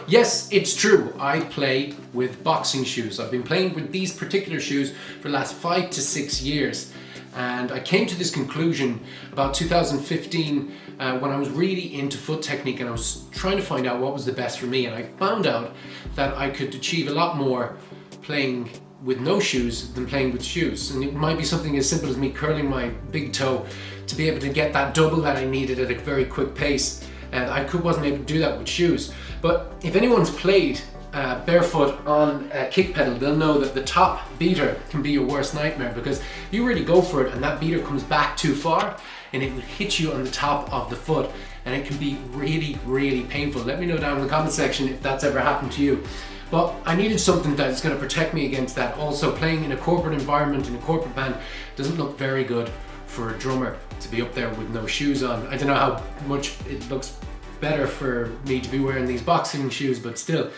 Yes, it's true. I play with boxing shoes. I've been playing with these particular shoes for the last 5 to 6 years. And I came to this conclusion about 2015 when I was really into foot technique and I was trying to find out what was the best for me. And I found out that I could achieve a lot more playing with no shoes than playing with shoes. And it might be something as simple as me curling my big toe to be able to get that double that I needed at a very quick pace. And wasn't able to do that with shoes. But if anyone's played barefoot on a kick pedal, they'll know that the top beater can be your worst nightmare, because you really go for it and that beater comes back too far and it will hit you on the top of the foot, and it can be really, really painful. Let me know down in the comment section if that's ever happened to you. But I needed something that's going to protect me against that. Also, playing in a corporate environment, in a corporate band, doesn't look very good for a drummer to be up there with no shoes on. I don't know how much it looks better for me to be wearing these boxing shoes, but still,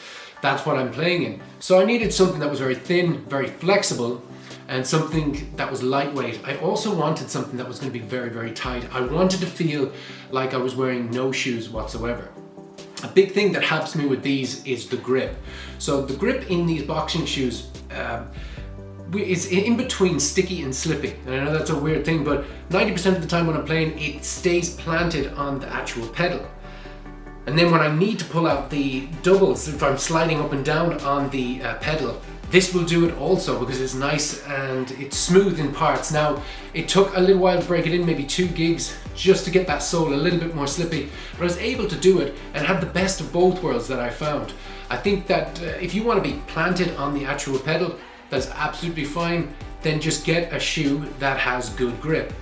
that's what I'm playing in. So I needed something that was very thin, very flexible, and something that was lightweight. I also wanted something that was going to be very, very tight. I wanted to feel like I was wearing no shoes whatsoever. A big thing that helps me with these is the grip. So the grip in these boxing shoes is in between sticky and slippy. And I know that's a weird thing, but 90% of the time when I'm playing, it stays planted on the actual pedal. And then when I need to pull out the doubles, if I'm sliding up and down on the pedal, this will do it also, because it's nice and it's smooth in parts. Now, it took a little while to break it in, maybe 2 gigs, just to get that sole a little bit more slippy, but I was able to do it and have the best of both worlds that I found. I think that if you want to be planted on the actual pedal, that's absolutely fine. Then just get a shoe that has good grip.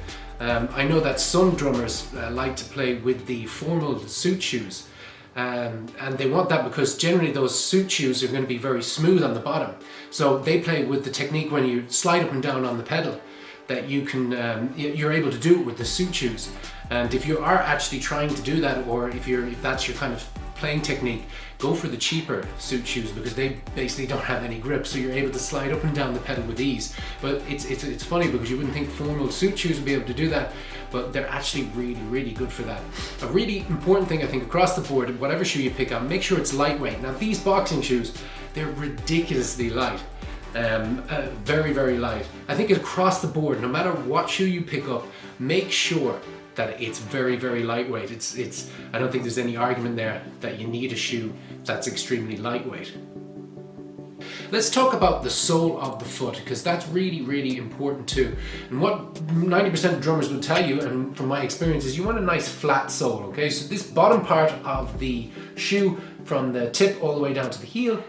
I know that some drummers like to play with the formal suit shoes, and they want that because generally those suit shoes are going to be very smooth on the bottom. So they play with the technique when you slide up and down on the pedal, that you can you're able to do it with the suit shoes. And if you are actually trying to do that, or if that's your kind of playing technique, go for the cheaper suit shoes, because they basically don't have any grip, so you're able to slide up and down the pedal with ease. But it's funny, because you wouldn't think formal suit shoes would be able to do that, but they're actually really, really good for that. A really important thing, I think, across the board, whatever shoe you pick up, make sure it's lightweight. Now, these boxing shoes, they're ridiculously light. Very, very light. I think across the board, no matter what shoe you pick up, make sure that it's very, very lightweight. I don't think there's any argument there that you need a shoe that's extremely lightweight. Let's talk about the sole of the foot, because that's really, really important too. And what 90% of drummers will tell you, and from my experience, is you want a nice flat sole, okay? So this bottom part of the shoe, from the tip all the way down to the heel,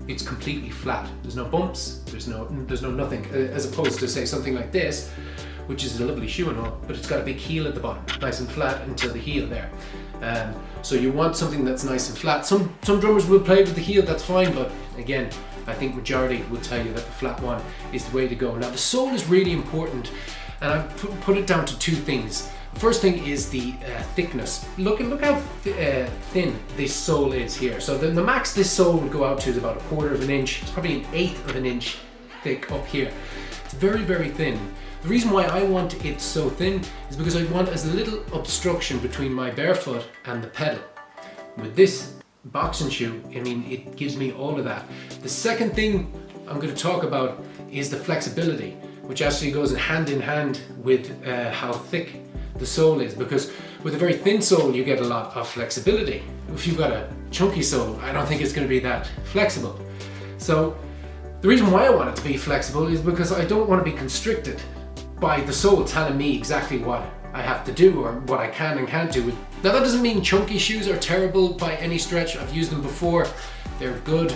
it's completely flat. There's no bumps, there's no nothing, as opposed to, say, something like this, which is a lovely shoe and all, but it's got a big heel at the bottom, nice and flat until the heel there. So you want something that's nice and flat. Some drummers will play with the heel, that's fine, but again, I think majority will tell you that the flat one is the way to go. Now, the sole is really important, and I've put it down to 2 things. The first thing is the thickness. Look how thin this sole is here. So the max this sole would go out to is about 1/4 of an inch. It's probably 1/8 of an inch thick up here. It's very, very thin. The reason why I want it so thin is because I want as little obstruction between my bare foot and the pedal. With this boxing shoe, I mean, it gives me all of that. The second thing I'm going to talk about is the flexibility, which actually goes hand in hand with how thick the sole is, because with a very thin sole you get a lot of flexibility. If you've got a chunky sole, I don't think it's going to be that flexible. So the reason why I want it to be flexible is because I don't want to be constricted by the sole telling me exactly what I have to do or what I can and can't do. Now, that doesn't mean chunky shoes are terrible by any stretch. I've used them before. They're good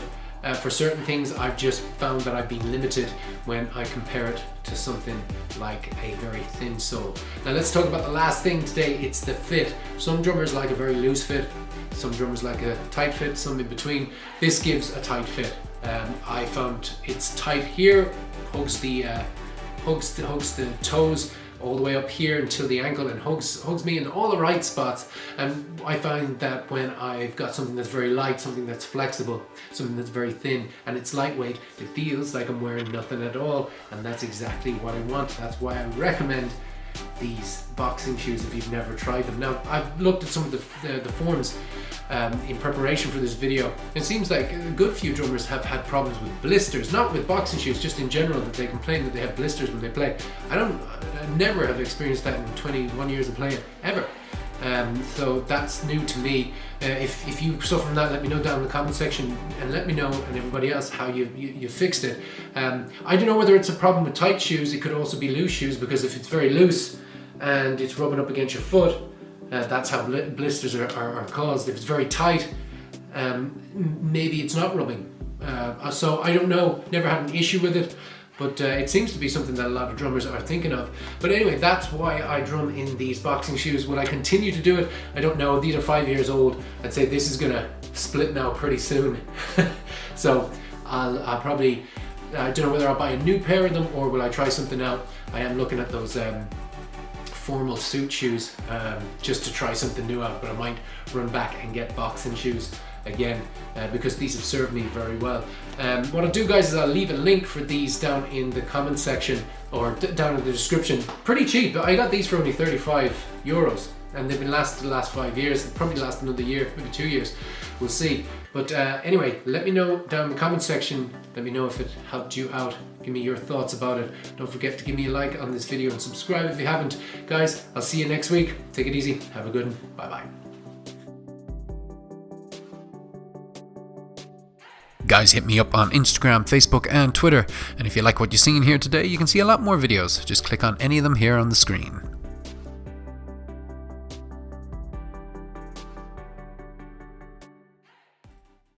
for certain things. I've just found that I've been limited when I compare it to something like a very thin sole. Now, let's talk about the last thing today. It's the fit. Some drummers like a very loose fit. Some drummers like a tight fit, some in between. This gives a tight fit. I found it's tight here, hugs the toes all the way up here until the ankle, and hugs me in all the right spots. And I find that when I've got something that's very light, something that's flexible, something that's very thin, and it's lightweight, it feels like I'm wearing nothing at all, and that's exactly what I want. That's why I recommend these boxing shoes if you've never tried them. Now, I've looked at some of the forums in preparation for this video. It seems like a good few drummers have had problems with blisters, not with boxing shoes, just in general, that they complain that they have blisters when they play. I never have experienced that in 21 years of playing, ever. So that's new to me. If you suffer from that, let me know down in the comment section, and let me know, and everybody else, how you fixed it. I don't know whether it's a problem with tight shoes. It could also be loose shoes, because if it's very loose and it's rubbing up against your foot, that's how blisters are caused. If it's very tight, maybe it's not rubbing. So I don't know, never had an issue with it, but it seems to be something that a lot of drummers are thinking of. But anyway, that's why I drum in these boxing shoes. Will I continue to do it? I don't know. These are 5 years old. I'd say this is gonna split now pretty soon. So I'll probably, I don't know whether I'll buy a new pair of them or will I try something out. I am looking at those formal suit shoes just to try something new out, but I might run back and get boxing shoes again because these have served me very well. What I'll do, guys, is I'll leave a link for these down in the comment section or down in the description. Pretty cheap. I got these for only 35 euros and they've been lasted the last 5 years. They'll probably last another year, maybe 2 years. We'll see. But anyway, let me know down in the comment section. Let me know if it helped you out. Give me your thoughts about it. Don't forget to give me a like on this video and subscribe if you haven't. Guys, I'll see you next week. Take it easy. Have a good one. Bye-bye. Guys, hit me up on Instagram, Facebook and Twitter. And if you like what you're seeing here today, you can see a lot more videos. Just click on any of them here on the screen.